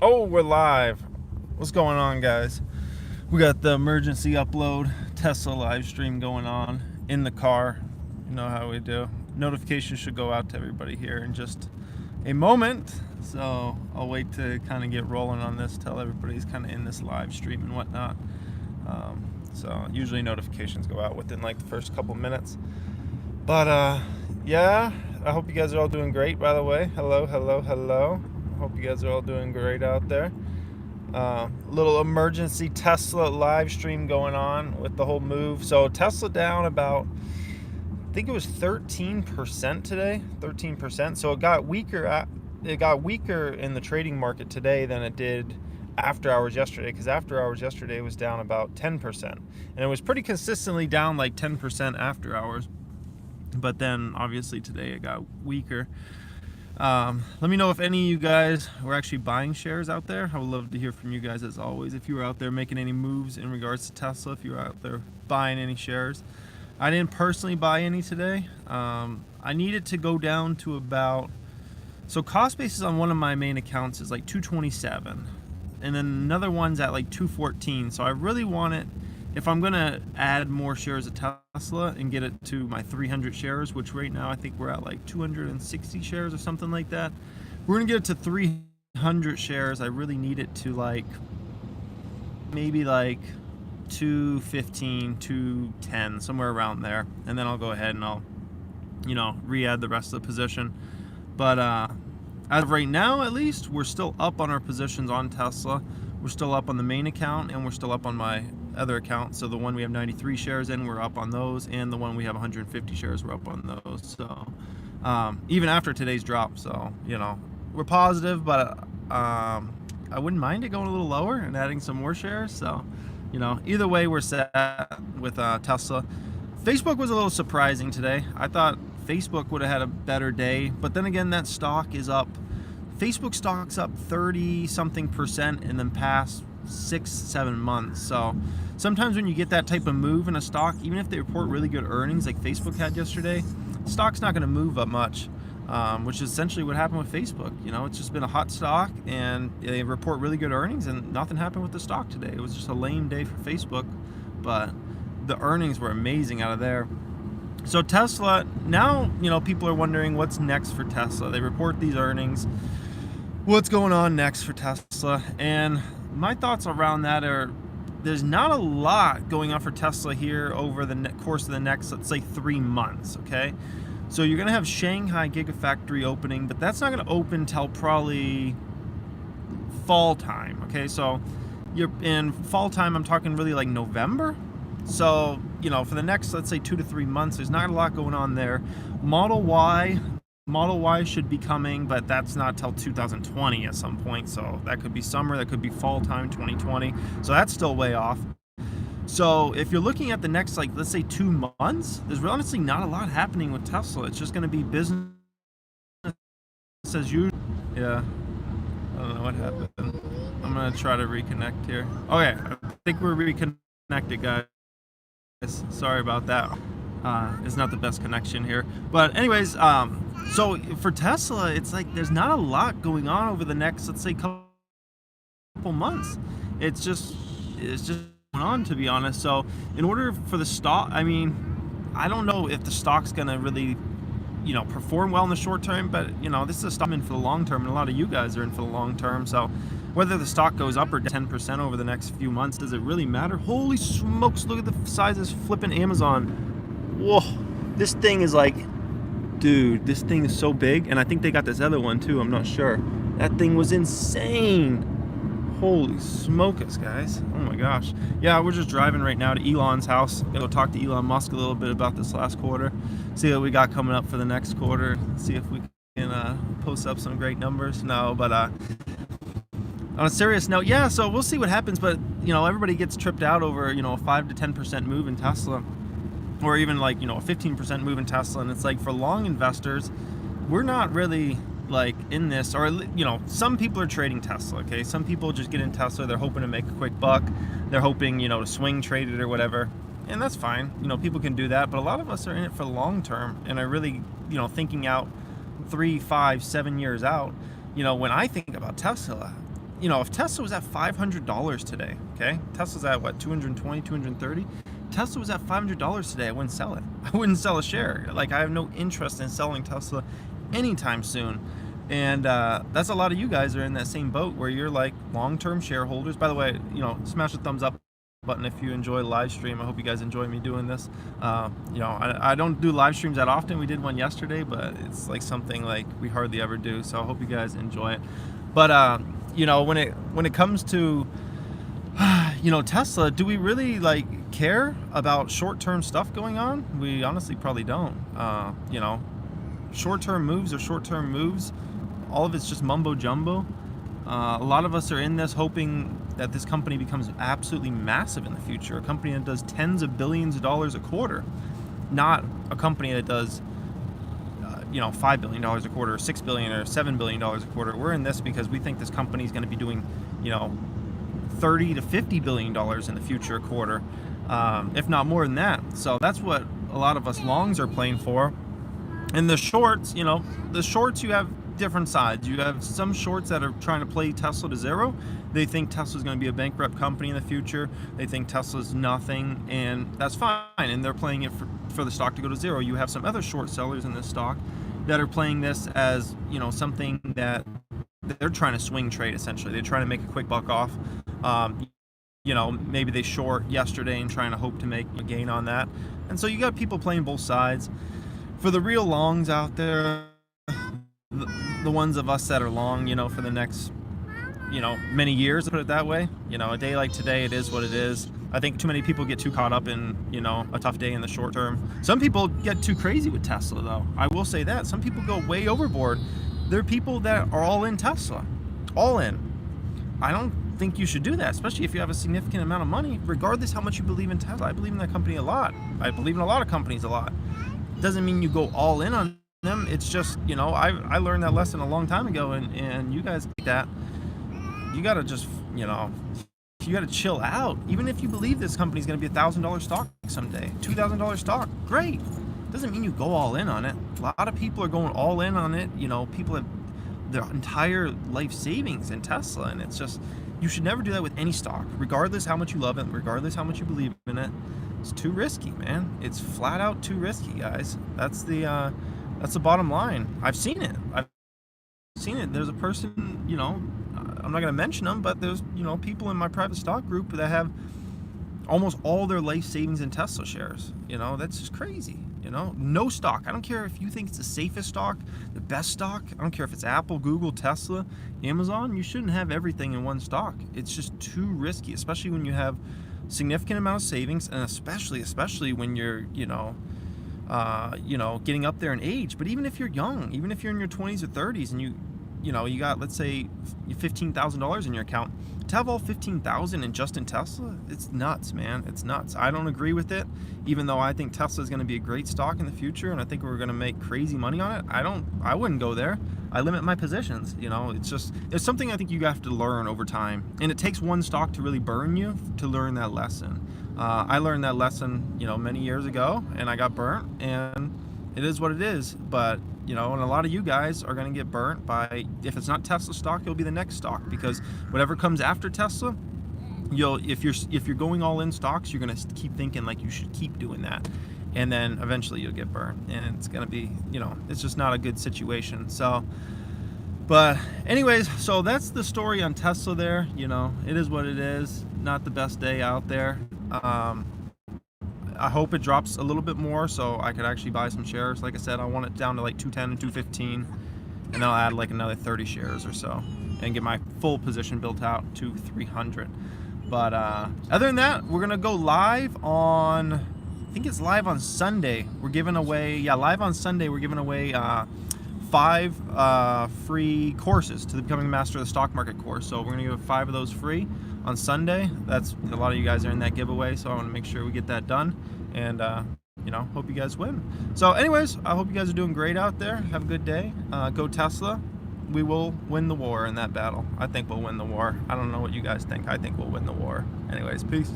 Oh, we're live. What's going on, guys? We got the emergency upload Tesla live stream going on in the car. You know how we do. Notifications should go out to everybody here in just a moment. So I'll wait to kind of get rolling on this, tell everybody's kind of in this live stream and whatnot. So usually notifications go out within like the first couple minutes. But yeah, I hope you guys are all doing great, by the way. Hello, hello, hello. I hope you guys are all doing great out there. Little emergency Tesla live stream going on with the whole move. So Tesla down about, I think it was 13% today, 13%. So it got weaker. It got weaker in the trading market today than it did after hours yesterday, because after hours yesterday was down about 10%, and it was pretty consistently down like 10% after hours. But then obviously today it got weaker. Let me know if any of you guys were actually buying shares out there. I would love to hear from you guys as always. If you were out there making any moves in regards to Tesla, if you were out there buying any shares. I didn't personally buy any today. I needed to go down to about, so cost basis on one of my main accounts is like 227, and then another one's at like 214. So I really want it, if I'm gonna add more shares of Tesla and get it to my 300 shares, which right now I think we're at like 260 shares or something like that. We're gonna get it to 300 shares. I really need it to like maybe like 215, 210, somewhere around there, and then I'll go ahead and I'll, re-add the rest of the position. But as of right now, at least, we're still up on our positions on Tesla. We're still up on the main account, and we're still up on my other account. So the one we have 93 shares in, we're up on those, and the one we have 150 shares, we're up on those. So even after today's drop, so we're positive, but I wouldn't mind it going a little lower and adding some more shares. So either way, we're set with Tesla. Facebook was a little surprising today. I thought Facebook would have had a better day, but then again, that stock is up. Facebook stock's up 30 something percent in the past 6-7 months. So sometimes when you get that type of move in a stock, even if they report really good earnings like Facebook had yesterday, stock's not going to move up much, which is essentially what happened with Facebook. It's just been a hot stock, and they report really good earnings, and nothing happened with the stock today. It was just a lame day for Facebook, but the earnings were amazing out of there. So Tesla, now, people are wondering what's next for Tesla. They report these earnings. What's going on next for Tesla? And my thoughts around that are, there's not a lot going on for Tesla here over the course of the next, let's say, 3 months, okay? So you're going to have Shanghai Gigafactory opening, but that's not going to open till probably fall time, okay? So you're in fall time, I'm talking really like November. So, for the next, let's say, 2 to 3 months, there's not a lot going on there. Model Y should be coming, but that's not till 2020 at some point. So that could be summer, that could be fall time 2020. So that's still way off. So if you're looking at the next, like, let's say 2 months, there's honestly not a lot happening with Tesla. It's just going to be business as usual. Yeah, I don't know what happened. I'm going to try to reconnect here. Okay, I think we're reconnected, guys. Sorry about that. It's not the best connection here, but anyways, so for Tesla, it's like there's not a lot going on over the next, let's say, couple months. It's just going on, to be honest. So in order for the stock, I don't know if the stock's gonna really perform well in the short term, but this is a stock I'm in for the long term, and a lot of you guys are in for the long term. So whether the stock goes up or 10% over the next few months, does it really matter? Holy smokes, look at the size of this flipping Amazon. Whoa, this thing is like, dude, this thing is so big. And I think they got this other one too, I'm not sure. That thing was insane. Holy smokes, guys. Oh my gosh. Yeah, we're just driving right now to Elon's house. Gonna go talk to Elon Musk a little bit about this last quarter, see what we got coming up for the next quarter, see if we can post up some great numbers. No, but on a serious note, yeah, so we'll see what happens. But everybody gets tripped out over a 5 to 10% move in Tesla, or even like a 15% move in Tesla. And it's like, for long investors, we're not really like in this, or some people are trading Tesla, okay? Some people just get in Tesla, they're hoping to make a quick buck, they're hoping to swing trade it or whatever, and that's fine. People can do that, but a lot of us are in it for the long term, and are really thinking out 3, 5, 7 years out. When I think about Tesla, if Tesla was at $500 today, okay? Tesla's at what, 220, 230? Tesla was at $500 today, I wouldn't sell it. I wouldn't sell a share. Like, I have no interest in selling Tesla anytime soon. And that's a lot of you guys are in that same boat where you're like long-term shareholders. By the way, smash the thumbs up button if you enjoy live stream. I hope you guys enjoy me doing this. I don't do live streams that often. We did one yesterday, but it's like something like we hardly ever do. So I hope you guys enjoy it. But when it comes to Tesla, do we really like care about short-term stuff going on? We honestly probably don't. Short-term moves are short-term moves. All of it's just mumbo jumbo. A lot of us are in this hoping that this company becomes absolutely massive in the future. A company that does tens of billions of dollars a quarter, not a company that does, $5 billion a quarter, or $6 billion or $7 billion a quarter. We're in this because we think this company is going to be doing, $30 to $50 billion in the future a quarter, if not more than that. So that's what a lot of us longs are playing for. And the shorts, you have different sides. You have some shorts that are trying to play Tesla to zero. They think Tesla's going to be a bankrupt company in the future. They think Tesla's nothing, and that's fine. And they're playing it for the stock to go to zero. You have some other short sellers in this stock that are playing this as, something that they're trying to swing trade, essentially. They're trying to make a quick buck off. Maybe they short yesterday and trying to hope to make a gain on that. And so you got people playing both sides. For the real longs out there, the ones of us that are long, for the next, many years, put it that way, a day like today, it is what it is. I think too many people get too caught up in, a tough day in the short term. Some people get too crazy with Tesla, though. I will say that. Some people go way overboard. There are people that are all in Tesla. All in. I don't think you should do that, especially if you have a significant amount of money, regardless how much you believe in Tesla. I believe in that company a lot. I believe in a lot of companies a lot. Doesn't mean you go all in on them. It's just, I learned that lesson a long time ago, and you guys like that. You gotta just, you gotta chill out. Even if you believe this company's gonna be $1,000 stock someday, $2,000 stock, great. Doesn't mean you go all in on it. A lot of people are going all in on it. People have their entire life savings in Tesla, and it's just, you should never do that with any stock, regardless how much you love it, regardless how much you believe in it. It's too risky, man. It's flat out too risky, guys. That's the bottom line. I've seen it. There's a person, I'm not going to mention them, but there's, people in my private stock group that have almost all their life savings in Tesla shares. That's just crazy. No stock. I don't care if you think it's the safest stock, the best stock. I don't care if it's Apple, Google, Tesla, Amazon. You shouldn't have everything in one stock. It's just too risky, especially when you have significant amount of savings, and especially when you're getting up there in age. But even if you're young, even if you're in your 20s or 30s, and you got, let's say, $15,000 in your account, to have all $15,000 in just in Tesla, it's nuts, man. It's nuts. I don't agree with it, even though I think Tesla is going to be a great stock in the future, and I think we're going to make crazy money on it. I wouldn't go there. I limit my positions. It's something I think you have to learn over time, and it takes one stock to really burn you to learn that lesson. I learned that lesson, many years ago, and I got burnt, and it is what it is. But and a lot of you guys are going to get burnt by, if it's not Tesla stock, it'll be the next stock, because whatever comes after Tesla, if you're going all in stocks, you're going to keep thinking like you should keep doing that, and then eventually you'll get burned, and it's going to be, it's just not a good situation. So, but anyways, so that's the story on Tesla there. It is what it is. Not the best day out there. I hope it drops a little bit more so I could actually buy some shares. Like I said, I want it down to like 210 and 215, and then I'll add like another 30 shares or so and get my full position built out to 300. But other than that, we're gonna go live on, I think it's live on Sunday. We're giving away, live on Sunday, we're giving away 5 free courses to the Becoming a Master of the Stock Market course. So we're gonna give 5 of those free on Sunday. That's, a lot of you guys are in that giveaway, so I want to make sure we get that done, and hope you guys win. So anyways, I hope you guys are doing great out there. Have a good day. Go Tesla. We will win the war in that battle. I think we'll win the war. I don't know what you guys think. I think we'll win the war. Anyways, peace.